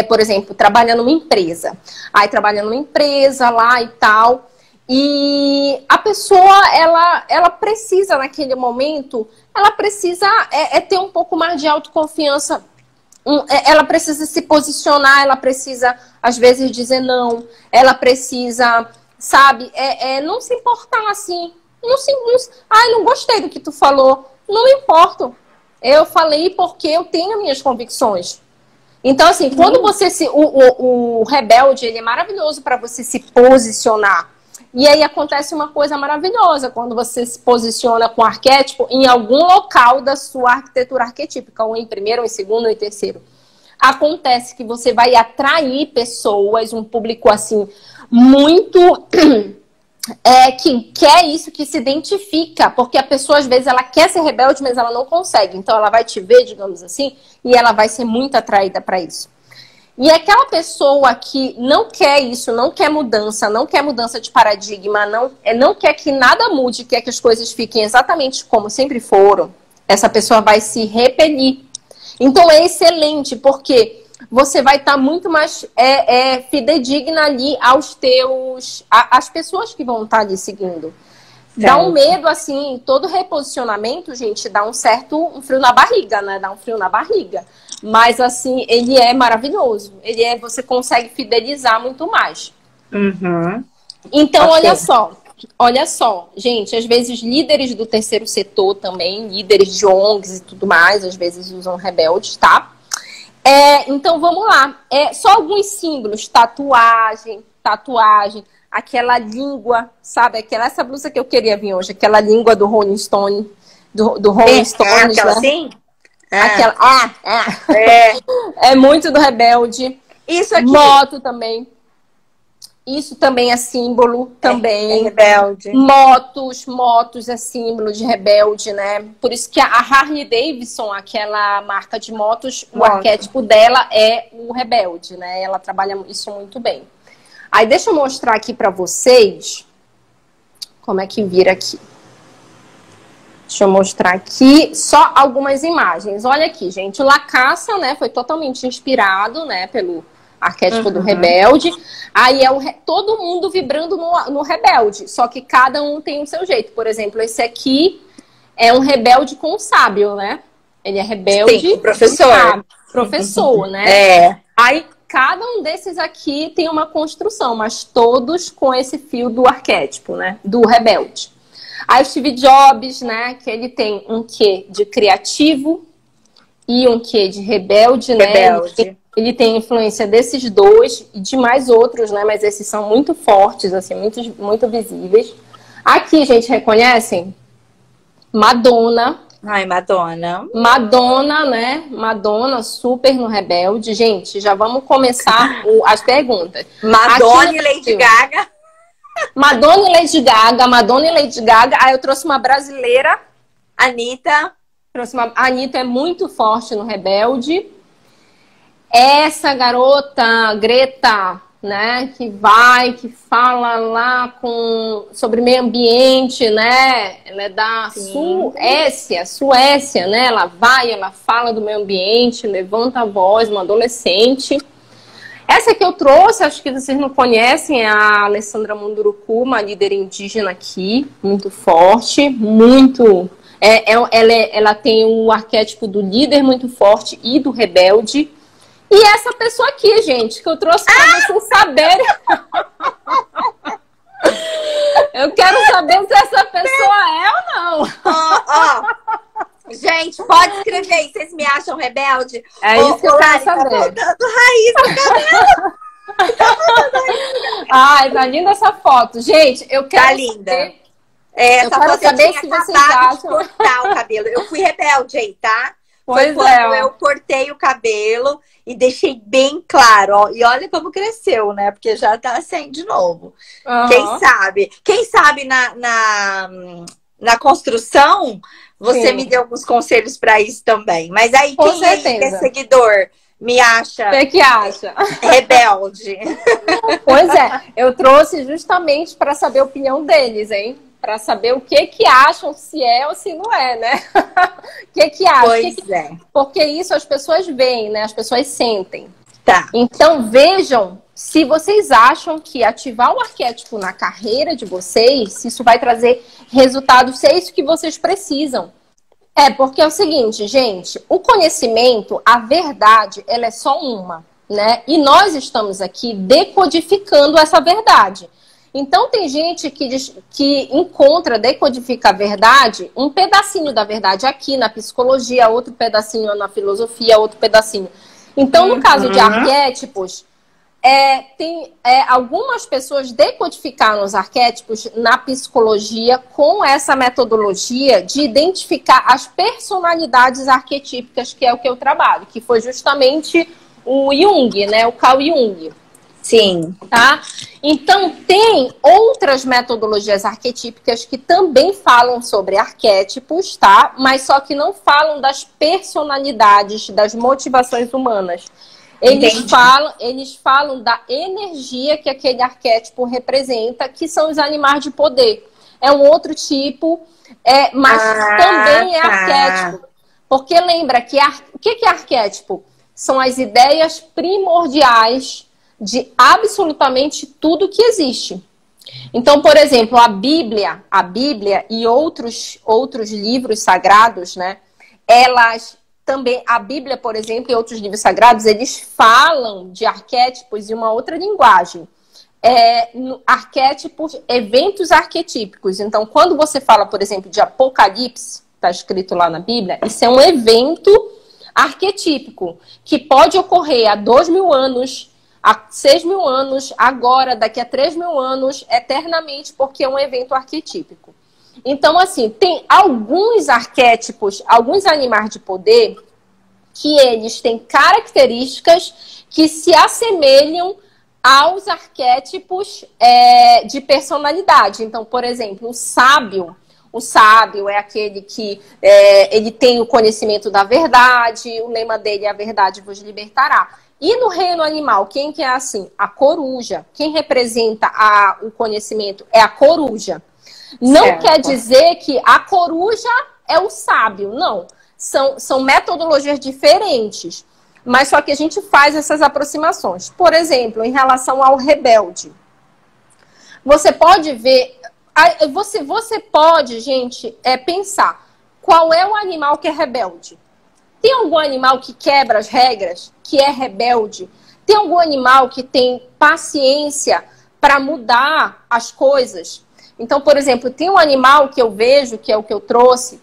por exemplo, trabalhando numa empresa. Aí trabalhando numa empresa lá e tal. E a pessoa, ela precisa, naquele momento, ela precisa ter um pouco mais de autoconfiança. Ela precisa se posicionar, ela precisa, às vezes, dizer não. Ela precisa, sabe, não se importar assim. Não gostei do que tu falou. Não importo. Eu falei porque eu tenho minhas convicções. Então, assim, quando você o rebelde, ele é maravilhoso para você se posicionar. E aí acontece uma coisa maravilhosa quando você se posiciona com arquétipo em algum local da sua arquitetura arquetípica, ou em primeiro, ou em segundo, ou em terceiro. Acontece que você vai atrair pessoas, um público, assim, muito... que quer isso, que se identifica, porque a pessoa às vezes ela quer ser rebelde, mas ela não consegue, então ela vai te ver, digamos assim, e ela vai ser muito atraída para isso. E aquela pessoa que não quer isso, não quer mudança de paradigma, não quer que nada mude, quer que as coisas fiquem exatamente como sempre foram, essa pessoa vai se repelir. Então é excelente, porque você vai estar muito mais fidedigna ali às pessoas que vão estar ali seguindo. Dá um medo, assim, todo reposicionamento, gente, dá um frio na barriga, né? Dá um frio na barriga. Mas, assim, ele é maravilhoso. Você consegue fidelizar muito mais. Então, olha só, gente, às vezes líderes do terceiro setor também, líderes de ONGs e tudo mais, às vezes usam rebeldes, tá? Então, vamos lá. Só alguns símbolos. Tatuagem. Aquela língua, sabe? Essa blusa que eu queria vir hoje. Aquela língua do Rolling Stone. Do Rolling Stones, aquela né? assim? Aquela, É. é muito do rebelde. Isso aqui. Moto também. Isso também é símbolo, também. É rebelde. Motos é símbolo de rebelde, né? Por isso que a Harley Davidson, aquela marca de motos, o arquétipo dela é o rebelde, né? Ela trabalha isso muito bem. Aí deixa eu mostrar aqui pra vocês como é que vira aqui. Deixa eu mostrar aqui só algumas imagens. Olha aqui, gente, o Lacassa, né, foi totalmente inspirado, né, pelo arquétipo do rebelde. Aí é todo mundo vibrando no rebelde, só que cada um tem o seu jeito. Por exemplo, esse aqui é um rebelde com um sábio, né? Ele é rebelde. Sim, professor. Professor, né? É. Aí cada um desses aqui tem uma construção, mas todos com esse fio do arquétipo, né? Do rebelde. Aí o Steve Jobs, né? Que ele tem um quê de criativo e um quê de rebelde, né? Ele tem influência desses dois e de mais outros, né? Mas esses são muito fortes, assim, muito visíveis. Aqui, gente, reconhecem? Madonna. Ai, Madonna. Madonna, né? Madonna, super no rebelde. Gente, já vamos começar as perguntas. Madonna e Lady Gaga. Madonna e Lady Gaga, Madonna e Lady Gaga. Aí eu trouxe uma brasileira. Anitta. A Anitta é muito forte no rebelde. Essa garota, Greta, né, que fala lá sobre meio ambiente, né? Ela é da Suécia, né? Ela fala do meio ambiente, levanta a voz, uma adolescente. Essa que eu trouxe, acho que vocês não conhecem, é a Alessandra Munduruku, uma líder indígena aqui, muito forte, muito... Ela tem o arquétipo do líder muito forte e do rebelde. E essa pessoa aqui, gente, que eu trouxe para vocês saberem. Eu quero saber se essa pessoa é ou não. Gente, pode escrever aí. Vocês me acham rebelde? É isso que eu quero saber. Tá faltando raiz no cabelo. Ai, tá linda essa foto. Gente, eu quero tá linda. Saber... Essa foto saber se vocês acham. De cortar o cabelo. Eu fui rebelde aí, tá? Foi quando eu cortei o cabelo e deixei bem claro, ó. E olha como cresceu, né? Porque já tá assim de novo. Quem sabe na construção, você me deu alguns conselhos pra isso também. Mas aí, quem aí que é seguidor me acha... Você que acha? Rebelde. Pois é, eu trouxe justamente pra saber a opinião deles, hein? Para saber o que acham, se é ou se não é, né? O que acham? Pois é. Porque isso as pessoas veem, né? As pessoas sentem. Tá. Então vejam se vocês acham que ativar o arquétipo na carreira de vocês, se isso vai trazer resultados, se é isso que vocês precisam. Porque é o seguinte, gente, o conhecimento, a verdade, ela é só uma, né? E nós estamos aqui decodificando essa verdade. Então, tem gente que encontra, decodifica a verdade, um pedacinho da verdade aqui na psicologia, outro pedacinho na filosofia, outro pedacinho. Então, no caso de arquétipos, algumas pessoas decodificaram os arquétipos na psicologia com essa metodologia de identificar as personalidades arquetípicas, que é o que eu trabalho, que foi justamente o Jung, né? O Carl Jung. Sim. Tá? Então, tem outras metodologias arquetípicas que também falam sobre arquétipos, tá? Mas só que não falam das personalidades, das motivações humanas. Eles falam da energia que aquele arquétipo representa, que são os animais de poder. É um outro tipo, mas também é arquétipo. Porque lembra que o que é arquétipo? São as ideias primordiais de absolutamente tudo que existe. Então, por exemplo, a Bíblia e outros livros sagrados, né? Elas também, a Bíblia, por exemplo, e outros livros sagrados, eles falam de arquétipos em uma outra linguagem. Arquétipos, eventos arquetípicos. Então, quando você fala, por exemplo, de Apocalipse, está escrito lá na Bíblia, isso é um evento arquetípico que pode ocorrer há 2.000 anos, há 6.000 anos, agora, daqui a 3.000 anos, eternamente, porque é um evento arquetípico. Então, assim, tem alguns arquétipos, alguns animais de poder que eles têm características que se assemelham aos arquétipos de personalidade. Então, por exemplo, o sábio é aquele que ele tem o conhecimento da verdade, o lema dele é a verdade vos libertará. E no reino animal, quem que é assim? A coruja. Quem representa o conhecimento é a coruja. Não quer dizer que a coruja é o sábio, não. São metodologias diferentes, mas só que a gente faz essas aproximações. Por exemplo, em relação ao rebelde. Você pode ver... Você pode, gente, pensar qual é o animal que é rebelde. Tem algum animal que quebra as regras, que é rebelde? Tem algum animal que tem paciência para mudar as coisas? Então, por exemplo, tem um animal que eu vejo, que é o que eu trouxe,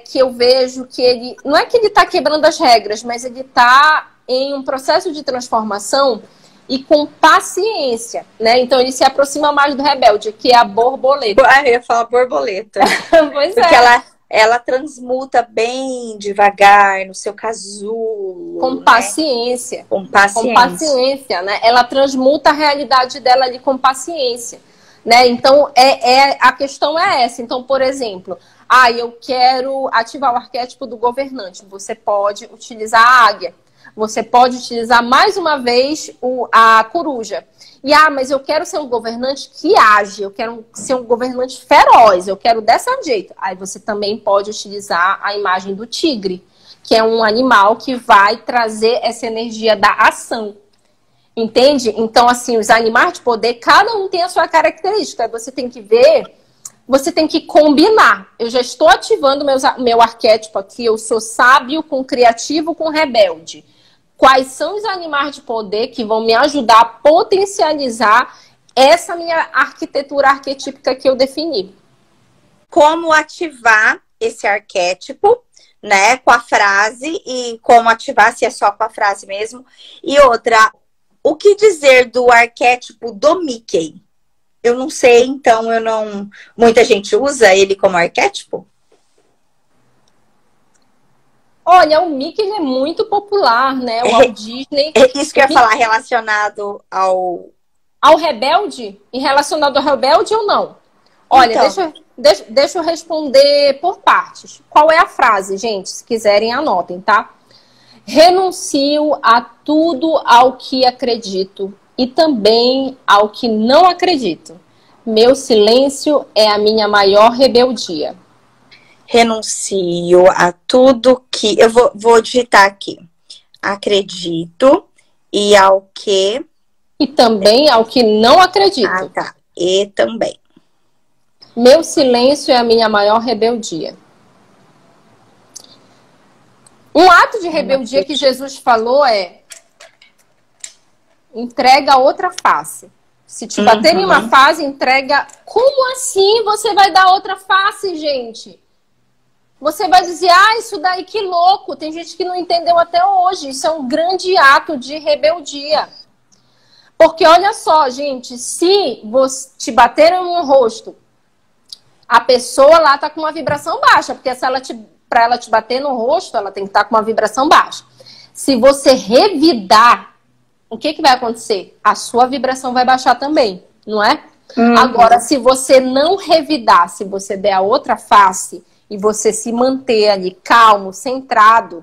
que eu vejo que ele... Não é que ele está quebrando as regras, mas ele está em um processo de transformação e com paciência, né? Então, ele se aproxima mais do rebelde, que é a borboleta. Eu ia falar borboleta. Pois porque ela transmuta bem devagar no seu casulo. Com paciência. Né? Com paciência. Com paciência, né? Ela transmuta a realidade dela ali com paciência. Né? Então, a questão é essa. Então, por exemplo, eu quero ativar o arquétipo do governante. Você pode utilizar a águia. Você pode utilizar mais uma vez a coruja. Mas eu quero ser um governante que age, eu quero ser um governante feroz, eu quero dessa jeito. Aí você também pode utilizar a imagem do tigre, que é um animal que vai trazer essa energia da ação. Entende? Então, assim, os animais de poder, cada um tem a sua característica. Você tem que ver, você tem que combinar. Eu já estou ativando meu arquétipo aqui, eu sou sábio com criativo com rebelde. Quais são os animais de poder que vão me ajudar a potencializar essa minha arquitetura arquetípica que eu defini? Como ativar esse arquétipo, né, com a frase, e como ativar, se é só com a frase mesmo. E outra, o que dizer do arquétipo do Mickey? Eu não sei, então eu não... Muita gente usa ele como arquétipo? Olha, o Mickey ele é muito popular, né? O Walt Disney. Isso que eu ia falar, relacionado ao rebelde? E relacionado ao rebelde ou não? Olha, então, deixa eu responder por partes. Qual é a frase, gente? Se quiserem, anotem, tá? Renuncio a tudo ao que acredito e também ao que não acredito. Meu silêncio é a minha maior rebeldia. Renuncio a tudo que... Eu vou digitar aqui. Acredito e ao que... E também ao que não acredito. Tá. E também. Meu silêncio é a minha maior rebeldia. Um ato de rebeldia que Jesus falou é... Entrega a outra face. Se te bater em uma face, entrega... Como assim você vai dar outra face, gente? Você vai dizer, isso daí que louco. Tem gente que não entendeu até hoje. Isso é um grande ato de rebeldia. Porque olha só, gente, se você te bateram no rosto, a pessoa lá tá com uma vibração baixa. Porque para ela te bater no rosto, ela tem que estar com uma vibração baixa. Se você revidar, o que vai acontecer? A sua vibração vai baixar também, não é? Agora, se você não revidar, se você der a outra face... e você se manter ali calmo, centrado,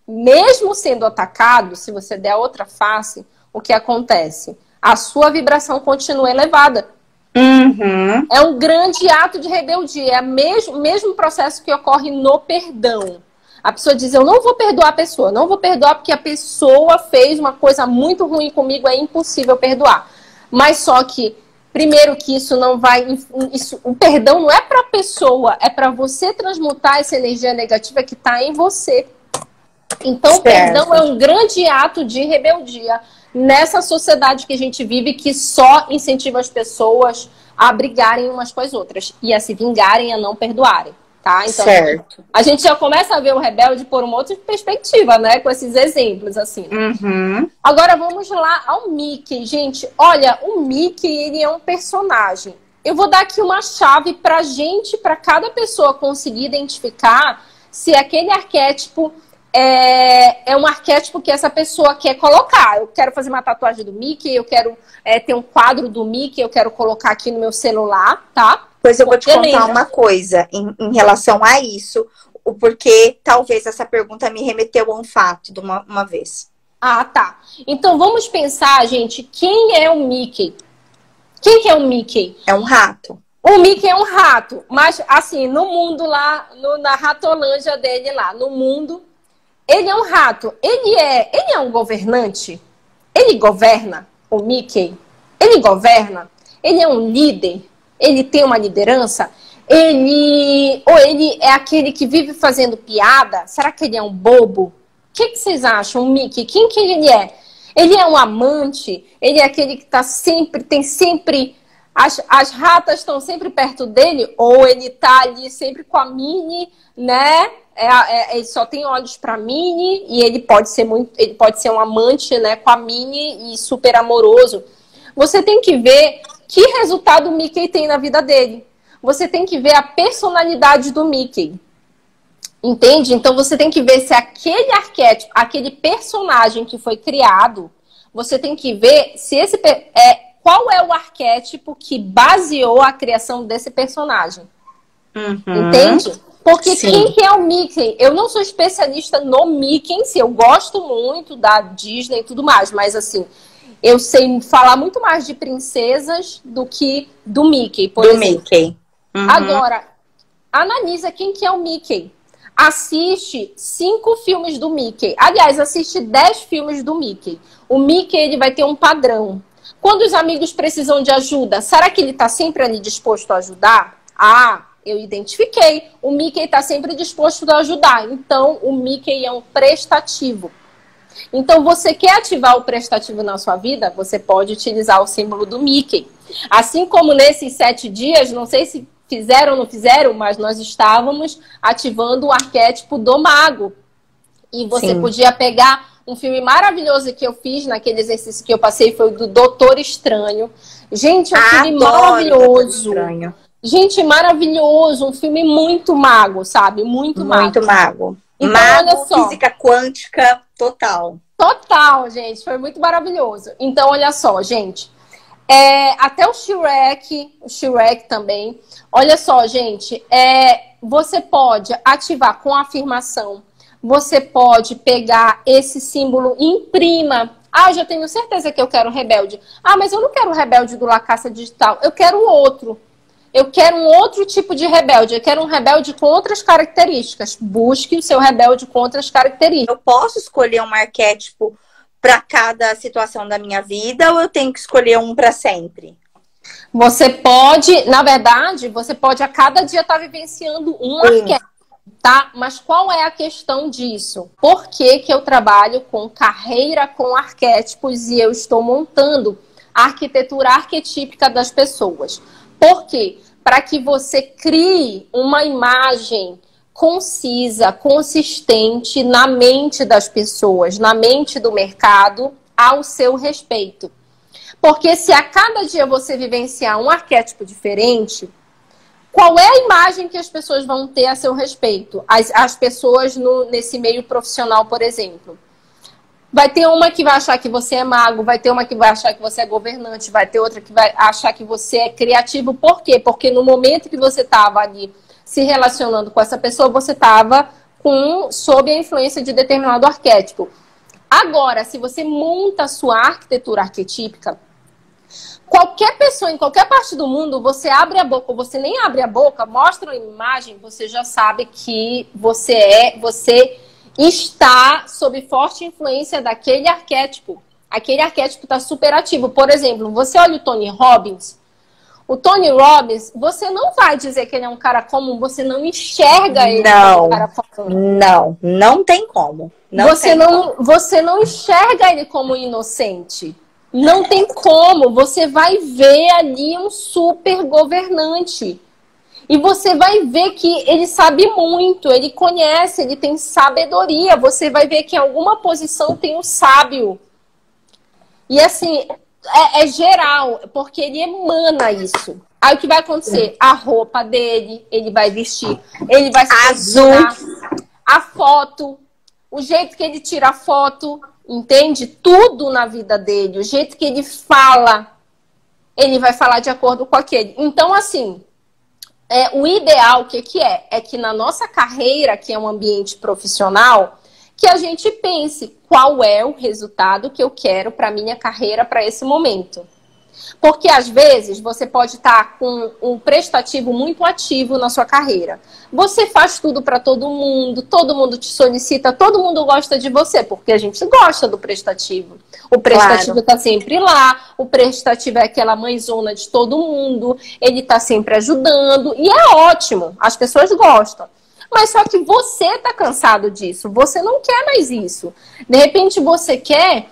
mesmo sendo atacado, se você der a outra face, o que acontece? A sua vibração continua elevada. É um grande ato de rebeldia. É o mesmo processo que ocorre no perdão. A pessoa diz, eu não vou perdoar a pessoa. Não vou perdoar porque a pessoa fez uma coisa muito ruim comigo, é impossível perdoar. Mas só que... Primeiro que isso não vai... o perdão não é para a pessoa, é para você transmutar essa energia negativa que está em você. Então, o perdão é um grande ato de rebeldia nessa sociedade que a gente vive, que só incentiva as pessoas a brigarem umas com as outras e a se vingarem, a não perdoarem. Tá? Então, a gente já começa a ver o rebelde por uma outra perspectiva, né? Com esses exemplos, assim. Agora, vamos lá ao Mickey. Gente, olha, o Mickey, ele é um personagem. Eu vou dar aqui uma chave pra gente, pra cada pessoa conseguir identificar se aquele arquétipo é um arquétipo que essa pessoa quer colocar. Eu quero fazer uma tatuagem do Mickey, eu quero ter um quadro do Mickey, eu quero colocar aqui no meu celular, tá? Pois eu vou te contar uma coisa em relação a isso, o porquê talvez essa pergunta me remeteu a um fato de uma vez. Ah, tá. Então vamos pensar, gente, quem é o Mickey? Quem que é o Mickey? É um rato. O Mickey é um rato, mas assim, no mundo lá, na ratolândia dele lá, no mundo, ele é um rato. Ele é um governante? Ele governa, o Mickey? Ele governa? Ele é um líder? Ele tem uma liderança? Ou ele é aquele que vive fazendo piada? Será que ele é um bobo? O que vocês acham, o Mickey? Quem que ele é? Ele é um amante? Ele é aquele que tem sempre... As ratas estão sempre perto dele? Ou ele tá ali sempre com a Minnie, né? Ele só tem olhos para Minnie e ele pode ser um amante, né, com a Minnie e super amoroso. Você tem que ver que resultado o Mickey tem na vida dele. Você tem que ver a personalidade do Mickey. Entende? Então você tem que ver se aquele arquétipo, aquele personagem que foi criado, você tem que ver se qual é o arquétipo que baseou a criação desse personagem. Uhum. Entende? Porque Sim. Quem que é o Mickey? Eu não sou especialista no Mickey em si. Eu gosto muito da Disney e tudo mais, mas assim, eu sei falar muito mais de princesas do que do Mickey, por exemplo. Mickey. Uhum. Agora, analisa quem que é o Mickey. Assiste 5 filmes do Mickey. Aliás, assiste 10 filmes do Mickey. O Mickey, ele vai ter um padrão. Quando os amigos precisam de ajuda, será que ele está sempre ali disposto a ajudar? Ah, eu identifiquei. O Mickey está sempre disposto a ajudar. Então, o Mickey é um prestativo. Então, você quer ativar o prestativo na sua vida? Você pode utilizar o símbolo do Mickey. Assim como nesses 7 dias, não sei se fizeram ou não fizeram, mas nós estávamos ativando o arquétipo do mago. E você Sim. podia pegar um filme maravilhoso que eu fiz naquele exercício que eu passei, foi o do Doutor Estranho. Gente, um filme maravilhoso. Gente, maravilhoso. Um filme muito mago, sabe? Muito mago. Então, mago, olha só. Física quântica, total. Total, gente. Foi muito maravilhoso. Então, olha só, gente. Até o Shrek também. Olha só, gente. Você pode ativar com a afirmação. Você pode pegar esse símbolo e imprima. Ah, eu já tenho certeza que eu quero rebelde. Ah, mas eu não quero o rebelde do La Caça Digital. Eu quero outro. Eu quero um outro tipo de rebelde. Eu quero um rebelde com outras características. Busque o seu rebelde com outras características. Eu posso escolher um arquétipo para cada situação da minha vida ou eu tenho que escolher um para sempre? Você pode, na verdade, você pode a cada dia estar vivenciando um arquétipo. Tá? Mas qual é a questão disso? Por que que eu trabalho com carreira com arquétipos e eu estou montando a arquitetura arquetípica das pessoas? Por quê? Para que você crie uma imagem concisa, consistente na mente das pessoas, na mente do mercado, ao seu respeito. Porque se a cada dia você vivenciar um arquétipo diferente, qual é a imagem que as pessoas vão ter a seu respeito? As pessoas nesse meio profissional, por exemplo. Vai ter uma que vai achar que você é mago, vai ter uma que vai achar que você é governante, vai ter outra que vai achar que você é criativo. Por quê? Porque no momento que você estava ali se relacionando com essa pessoa, você estava sob a influência de determinado arquétipo. Agora, se você monta a sua arquitetura arquetípica, qualquer pessoa, em qualquer parte do mundo, você abre a boca, ou você nem abre a boca, mostra uma imagem, você já sabe que você está sob forte influência daquele arquétipo. Aquele arquétipo está super ativo. Por exemplo, você olha o Tony Robbins. O Tony Robbins, você não vai dizer que ele é um cara comum, você não enxerga ele como um cara comum. Não tem como. Você não enxerga ele como inocente. Não tem como. Você vai ver ali um super governante. E você vai ver que ele sabe muito, ele conhece, ele tem sabedoria. Você vai ver que em alguma posição tem um sábio. E assim, é geral, porque ele emana isso. Aí o que vai acontecer? A roupa dele, ele vai vestir, ele vai se azul. A foto, o jeito que ele tira foto, entende? Tudo na vida dele, o jeito que ele fala, ele vai falar de acordo com aquele. Então, assim, o ideal, o que que é? É que na nossa carreira, que é um ambiente profissional, que a gente pense qual é o resultado que eu quero para minha carreira, para esse momento. Porque, às vezes, você pode estar com um prestativo muito ativo na sua carreira. Você faz tudo para todo mundo te solicita, todo mundo gosta de você, porque a gente gosta do prestativo. O prestativo está sempre lá, o prestativo é aquela mãezona de todo mundo, ele está sempre ajudando, e é ótimo, as pessoas gostam. Mas só que você está cansado disso, você não quer mais isso. De repente, você quer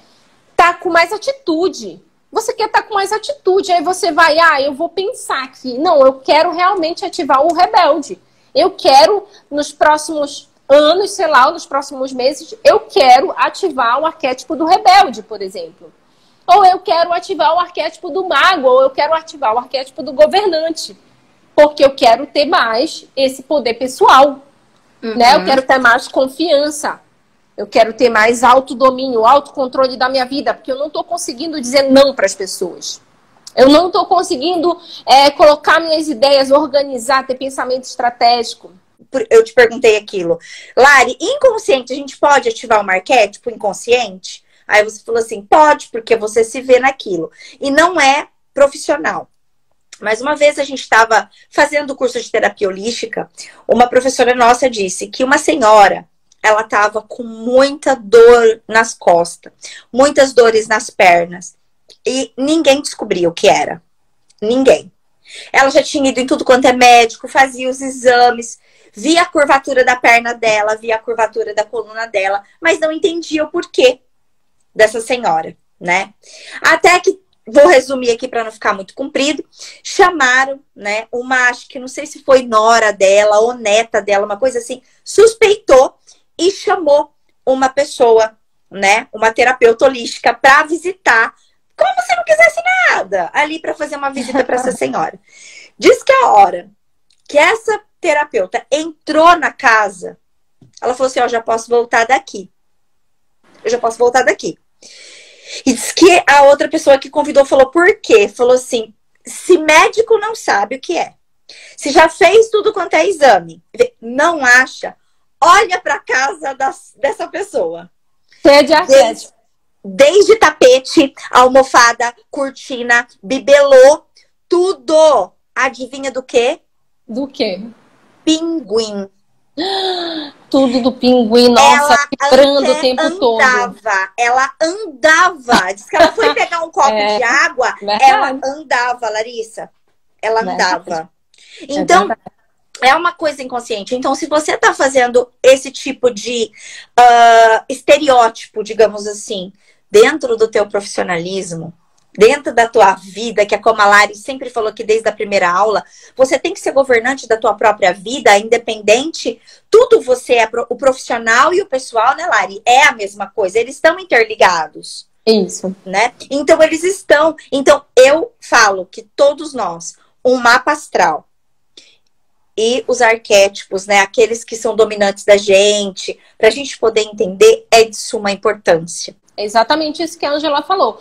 estar com mais atitude. Você quer estar com mais atitude, aí você vai, eu vou pensar aqui. Não, eu quero realmente ativar o rebelde. Eu quero, nos próximos anos, sei lá, nos próximos meses, eu quero ativar o arquétipo do rebelde, por exemplo. Ou eu quero ativar o arquétipo do mago, ou eu quero ativar o arquétipo do governante. Porque eu quero ter mais esse poder pessoal, né? Eu quero ter mais confiança. Eu quero ter mais autodomínio, autocontrole da minha vida, porque eu não estou conseguindo dizer não para as pessoas. Eu não estou conseguindo colocar minhas ideias, organizar, ter pensamento estratégico. Eu te perguntei aquilo. Lari, inconsciente, a gente pode ativar um arquétipo inconsciente? Aí você falou assim, pode, porque você se vê naquilo. E não é profissional. Mas uma vez a gente estava fazendo o curso de terapia holística, uma professora nossa disse que uma senhora, ela estava com muita dor nas costas, muitas dores nas pernas. E ninguém descobriu o que era. Ninguém. Ela já tinha ido em tudo quanto é médico, fazia os exames, via a curvatura da perna dela, via a curvatura da coluna dela, mas não entendia o porquê dessa senhora, né? Até que, vou resumir aqui para não ficar muito comprido, chamaram, né, acho que não sei se foi nora dela ou neta dela, uma coisa assim, suspeitou e chamou uma pessoa, né, uma terapeuta holística para visitar, como se não quisesse nada, ali para fazer uma visita para essa senhora. Diz que a hora que essa terapeuta entrou na casa, ela falou assim, eu já posso voltar daqui. Eu já posso voltar daqui. E diz que a outra pessoa que convidou falou, por quê? Falou assim, se médico não sabe o que é, se já fez tudo quanto é exame, não acha, olha para casa dessa pessoa. Cheia de arquétipo. Desde tapete, almofada, cortina, bibelô, tudo. Adivinha do quê? Do quê? Pinguim. Tudo do pinguim, nossa, vibrando o tempo todo. Ela andava. Diz que ela foi pegar um copo de água, ela andava, Larissa. Ela andava. Então, é uma coisa inconsciente. Então, se você está fazendo esse tipo de estereótipo, digamos assim, dentro do teu profissionalismo, dentro da tua vida, que é como a Lari sempre falou que desde a primeira aula, você tem que ser governante da tua própria vida, independente, tudo você é o profissional e o pessoal, né, Lari? É a mesma coisa, eles estão interligados. Isso. Né? Então, eles estão... Então, eu falo que todos nós, um mapa astral, e os arquétipos, né, aqueles que são dominantes da gente, para a gente poder entender, é de suma importância. É exatamente isso que a Angela falou.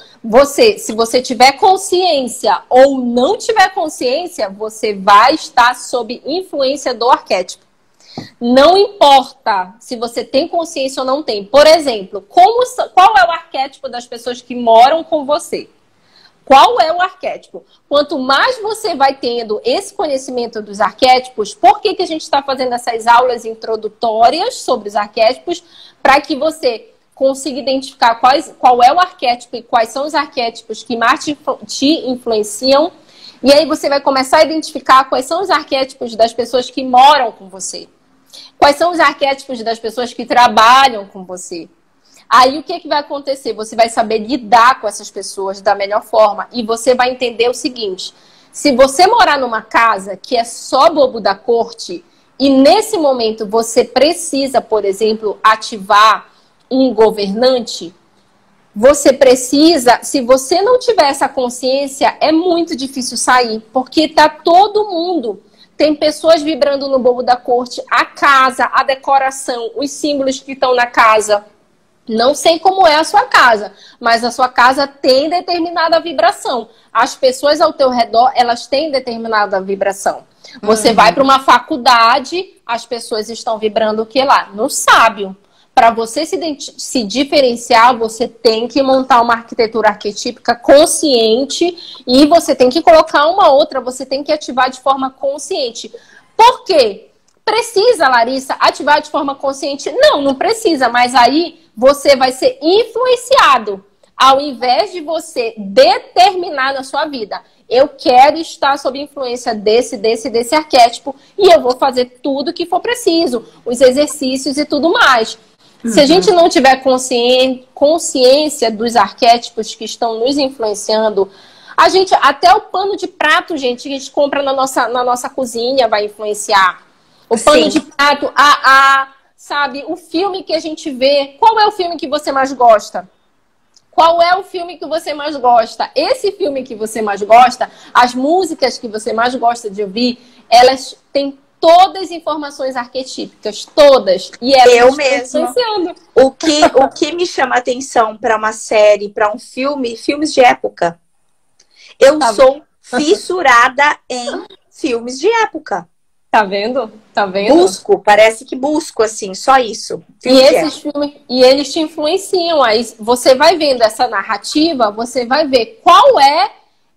Se você tiver consciência ou não tiver consciência, você vai estar sob influência do arquétipo. Não importa se você tem consciência ou não tem. Por exemplo, qual é o arquétipo das pessoas que moram com você? Qual é o arquétipo? Quanto mais você vai tendo esse conhecimento dos arquétipos, por que a gente está fazendo essas aulas introdutórias sobre os arquétipos? Para que você consiga identificar qual é o arquétipo e quais são os arquétipos que mais te influenciam. E aí você vai começar a identificar quais são os arquétipos das pessoas que moram com você. Quais são os arquétipos das pessoas que trabalham com você. Aí o que vai acontecer? Você vai saber lidar com essas pessoas da melhor forma. E você vai entender o seguinte. Se você morar numa casa que é só bobo da corte, e nesse momento você precisa, por exemplo, ativar um governante, você precisa, se você não tiver essa consciência, é muito difícil sair, porque tá todo mundo tem pessoas vibrando no bobo da corte, a casa, a decoração, os símbolos que estão na casa. Não sei como é a sua casa, mas a sua casa tem determinada vibração. As pessoas ao teu redor, elas têm determinada vibração. Você vai para uma faculdade, as pessoas estão vibrando o que lá? No sábio. Para você se diferenciar, você tem que montar uma arquitetura arquetípica consciente e você tem que colocar uma outra, você tem que ativar de forma consciente. Por quê? Precisa, Larissa, ativar de forma consciente? Não, não precisa, mas aí você vai ser influenciado ao invés de você determinar na sua vida. Eu quero estar sob influência desse arquétipo e eu vou fazer tudo que for preciso, os exercícios e tudo mais. Se a gente não tiver consciência dos arquétipos que estão nos influenciando, a gente, até o pano de prato, gente, que a gente compra na nossa cozinha vai influenciar. O pano de prato, sabe, o filme que a gente vê. Qual é o filme que você mais gosta? Qual é o filme que você mais gosta? Esse filme que você mais gosta, as músicas que você mais gosta de ouvir, elas têm todas as informações arquetípicas, todas. E eu mesmo. O que me chama atenção para uma série, para um filme, filmes de época. Eu sou fissurada em filmes de época. Tá vendo? Tá vendo? Parece que busco, assim, só isso. E esses filmes, e eles te influenciam. Aí você vai vendo essa narrativa, você vai ver qual é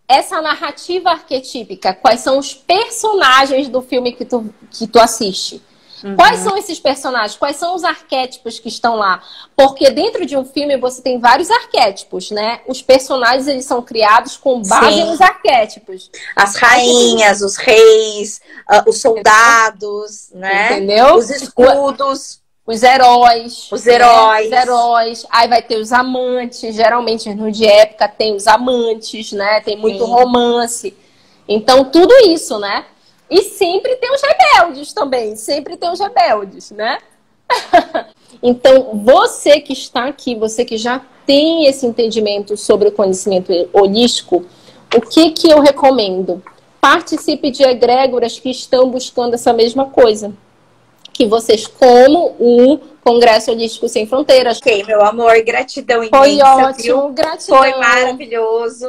essa narrativa arquetípica, quais são os personagens do filme que tu assiste. Quais são esses personagens? Quais são os arquétipos que estão lá? Porque dentro de um filme você tem vários arquétipos, né? Os personagens, eles são criados com base nos arquétipos. As rainhas, os reis, os soldados, né? Entendeu? Os escudos. Os heróis. Os heróis. Né? Os heróis. Aí vai ter os amantes. Geralmente, no de época, tem os amantes, né? Tem muito romance. Então, tudo isso, né? E sempre tem os rebeldes também. Sempre tem os rebeldes, né? Então, você que está aqui, você que já tem esse entendimento sobre o conhecimento holístico, o que eu recomendo? Participe de egrégoras que estão buscando essa mesma coisa. Que vocês, como o Congresso Holístico Sem Fronteiras. Ok, meu amor, gratidão imensa. Foi ótimo, viu? gratidão. Foi maravilhoso.